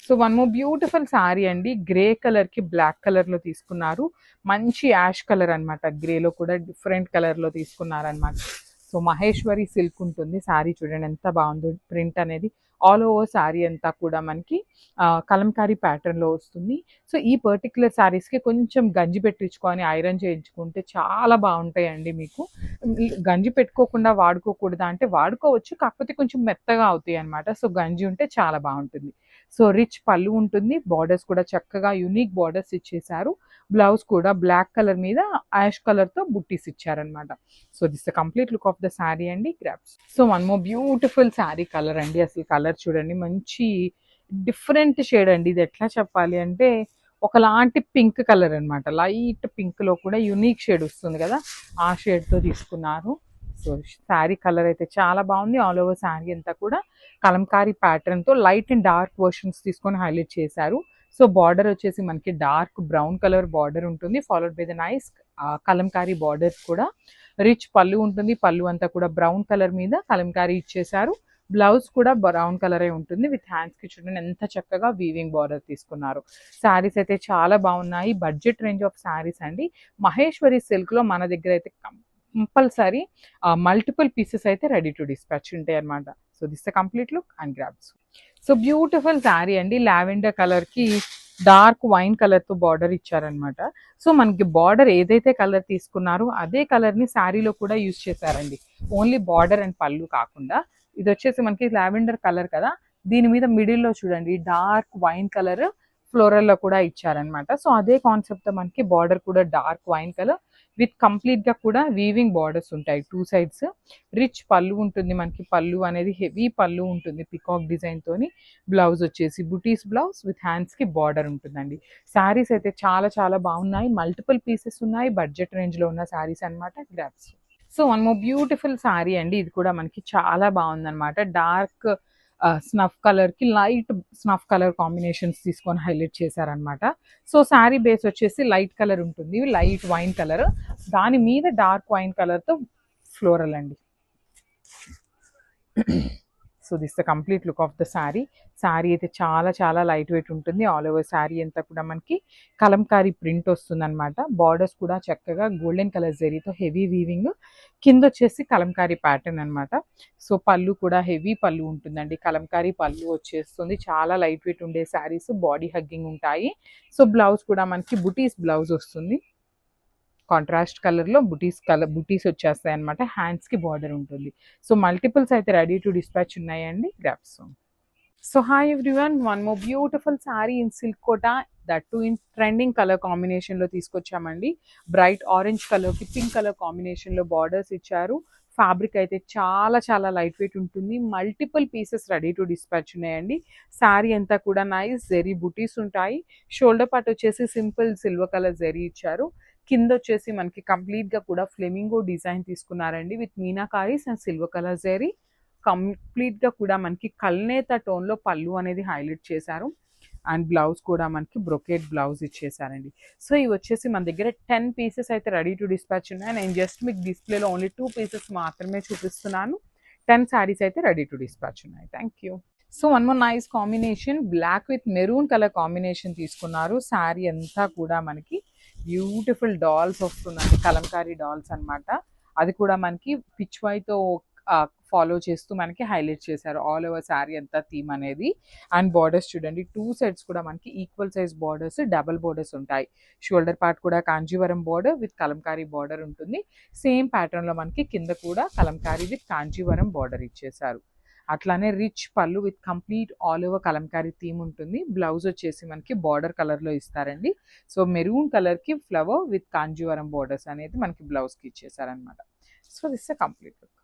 So one more beautiful sari అండి. Grey కలర్కి black కలర్లో తీసుకున్నారు. మంచి యాష్ కలర్ అనమాట. గ్రేలో కూడా డిఫరెంట్ కలర్లో తీసుకున్నారనమాట. సో మహేశ్వరి సిల్క్ ఉంటుంది. శారీ చూడండి ఎంత బాగుందో. ప్రింట్ అనేది ఆల్ ఓవర్ శారీ అంతా కూడా మనకి కలంకారీ ప్యాటర్న్లో వస్తుంది. సో ఈ పర్టికులర్ శారీస్కి కొంచెం గంజి పెట్టించుకొని ఐరన్ చేయించుకుంటే చాలా బాగుంటాయండి. మీకు గంజి పెట్టుకోకుండా వాడుకోకూడదా అంటే వాడుకోవచ్చు, కాకపోతే కొంచెం మెత్తగా అవుతాయి అనమాట. సో గంజి ఉంటే చాలా బాగుంటుంది. సో రిచ్ పళ్ళు ఉంటుంది. బార్డర్స్ కూడా చక్కగా యూనిక్ బార్డర్స్ ఇచ్చేసారు. బ్లౌజ్ కూడా బ్లాక్ కలర్ మీద యాష్ కలర్తో బుట్టీస్ ఇచ్చారనమాట. So this the complete look of the sari అండి. గ్రాప్స్. So one more beautiful sari colour అండి. అసలు కలర్ చూడండి, మంచి డిఫరెంట్ షేడ్ అండి. ఇది ఎట్లా చెప్పాలి అంటే ఒకలాంటి పింక్ కలర్ అనమాట. లైట్ పింక్లో కూడా యూనిక్ షేడ్ వస్తుంది కదా, ఆ షేడ్తో తీసుకున్నారు. సో శారీ కలర్ అయితే చాలా బాగుంది. ఆల్ ఓవర్ శారీ అంతా కూడా కలంకారీ ప్యాటర్న్తో లైట్ అండ్ డార్క్ వర్షన్స్ తీసుకొని హైలైట్ చేశారు. సో బార్డర్ వచ్చేసి మనకి డార్క్ బ్రౌన్ కలర్ బార్డర్ ఉంటుంది, followed by the nice kalamkari borders కూడా. రిచ్ పళ్ళు ఉంటుంది. పళ్ళు అంతా కూడా బ్రౌన్ కలర్ మీద కలంకారీ ఇచ్చేసారు. బ్లౌజ్ కూడా బ్రౌన్ కలరే ఉంటుంది. విత్ హ్యాండ్స్కి చూడండి ఎంత చక్కగా వీవింగ్ బార్డర్ తీసుకున్నారు. శారీస్ అయితే చాలా బాగున్నాయి. బడ్జెట్ రేంజ్ ఆఫ్ శారీస్ అండి. మహేశ్వరి సిల్క్లో మన దగ్గర అయితే కంపల్సరీ మల్టిపుల్ పీసెస్ అయితే రెడీ టు డిస్పాచ్ ఉంటాయి అనమాట. So this the complete look and grabs. So beautiful sari అండి. లావెండర్ కలర్కి డార్క్ వైన్ కలర్తో బార్డర్ ఇచ్చారనమాట. సో మనకి బార్డర్ ఏదైతే కలర్ తీసుకున్నారో అదే కలర్ని శారీలో కూడా యూజ్ చేశారండి. ఓన్లీ బార్డర్ అండ్ పళ్ళు కాకుండా ఇది వచ్చేసి మనకి లావెండర్ కలర్ కదా, దీని మీద మిడిల్లో చూడండి డార్క్ వైన్ కలర్ ఫ్లోరల్లో కూడా ఇచ్చారనమాట. సో అదే కాన్సెప్ట్తో మనకి బార్డర్ కూడా డార్క్ వైన్ కలర్ విత్ కంప్లీట్గా కూడా వీవింగ్ బార్డర్స్ ఉంటాయి టూ సైడ్స్. రిచ్ పళ్ళు ఉంటుంది మనకి. పళ్ళు అనేది హెవీ పళ్ళు ఉంటుంది పికాక్ డిజైన్తోని. బ్లౌజ్ వచ్చేసి బుటీస్ బ్లౌజ్ విత్ హ్యాండ్స్కి బార్డర్ ఉంటుందండి. శారీస్ అయితే చాలా చాలా బాగున్నాయి. మల్టిపుల్ పీసెస్ ఉన్నాయి. బడ్జెట్ రేంజ్లో ఉన్న శారీస్ అనమాట. Grasp. So one more beautiful sari అండి. ఇది కూడా మనకి చాలా బాగుందన్నమాట. డార్క్ స్నఫ్ కలర్కి లైట్ స్నఫ్ కలర్ కాంబినేషన్స్ తీసుకొని హైలైట్ చేశారనమాట. సో శారీ బేస్ వచ్చేసి లైట్ కలర్ ఉంటుంది, లైట్ వైన్ కలర్, దాని మీద డార్క్ వైన్ కలర్తో ఫ్లోరల్ అండి. So this the complete look of the sari. Sari అయితే చాలా చాలా లైట్ వెయిట్ ఉంటుంది. ఆల్ ఓవర్ శారీ అంతా కూడా మనకి కలంకారీ ప్రింట్ వస్తుంది అనమాట. బార్డర్స్ కూడా చక్కగా గోల్డెన్ కలర్ జరీతో హెవీ వీవింగ్, కింద వచ్చేసి కలంకారీ ప్యాటర్న్ అనమాట. సో పళ్ళు కూడా హెవీ పళ్ళు ఉంటుందండి. కలంకారీ పళ్ళు వచ్చేస్తుంది. చాలా లైట్ వెయిట్ ఉండే శారీస్, బాడీ హగ్గింగ్ ఉంటాయి. సో బ్లౌజ్ కూడా మనకి బుటీస్ బ్లౌజ్ వస్తుంది. కాంట్రాస్ట్ కలర్లో బుటీస్ వచ్చేస్తాయి అనమాట. హ్యాండ్స్కి బార్డర్ ఉంటుంది. సో మల్టిపుల్స్ అయితే రెడీ టు డిస్పాచ్ ఉన్నాయండి. గ్రాప్స్. So hi everyone, one more beautiful sari in silk Kota, that too in trending colour కాంబినేషన్లో తీసుకొచ్చామండి. బ్రైట్ ఆరెంజ్ కలర్కి పింక్ కలర్ కాంబినేషన్లో బార్డర్స్ ఇచ్చారు. ఫ్యాబ్రిక్ అయితే చాలా చాలా లైట్ వెయిట్ ఉంటుంది. Multiple pieces ready to dispatch ఉన్నాయండి. శారీ అంతా కూడా నైస్ జెరీ బుటీస్ ఉంటాయి. షోల్డర్ పార్ట్ వచ్చేసి సింపుల్ సిల్వర్ కలర్ జెరీ ఇచ్చారు. కింద వచ్చేసి మనకి కంప్లీట్గా కూడా ఫ్లెమింగో డిజైన్ తీసుకున్నారండి విత్ మీనాకారీస్ అండ్ సిల్వర్ కలర్ జెరీ. కంప్లీట్గా కూడా మనకి కల్నేత టోన్లో పళ్ళు అనేది హైలైట్ చేశారు. అండ్ బ్లౌజ్ కూడా మనకి బ్రొకేట్ బ్లౌజ్ ఇచ్చేసారండి. సో ఇవి వచ్చేసి మన దగ్గర 10 పీసెస్ అయితే రెడీ టు డిస్పాచ్ ఉన్నాయి. నేను జస్ట్ మీకు డిస్ప్లేలో ఓన్లీ 2 పీసెస్ మాత్రమే చూపిస్తున్నాను. 10 శారీస్ అయితే రెడీ టు డిస్పాచ్ ఉన్నాయి. Thank you. So one more nice combination, black with maroon colour combination తీసుకున్నారు. శారీ అంతా కూడా మనకి బ్యూటిఫుల్ డాల్స్ వస్తుందండి, కలంకారీ డాల్స్ అనమాట. అది కూడా మనకి పిచ్ వైతో ఫాలో చేస్తూ మనకి హైలైట్ చేశారు ఆల్ ఓవర్ శారీ అంతా థీమ్ అనేది. అండ్ బార్డర్స్ చూడండి, 2 సైడ్స్ కూడా మనకి equal size borders, double borders ఉంటాయి. షోల్డర్ పార్ట్ కూడా Kanjeevaram border with Kalamkari border ఉంటుంది. సేమ్ ప్యాటర్న్లో మనకి కింద కూడా కలంకారీ విత్ కాంజీవరం బార్డర్ ఇచ్చేసారు. అట్లానే rich pallu with complete all over kalamkari theme ఉంటుంది. బ్లౌజ్ వచ్చేసి మనకి బార్డర్ కలర్లో ఇస్తారండి. సో మెరూన్ కలర్కి ఫ్లవర్ విత్ కాంజీవరం బార్డర్స్ అనేది మనకి బ్లౌజ్కి ఇచ్చేసారనమాట. So this is complete look.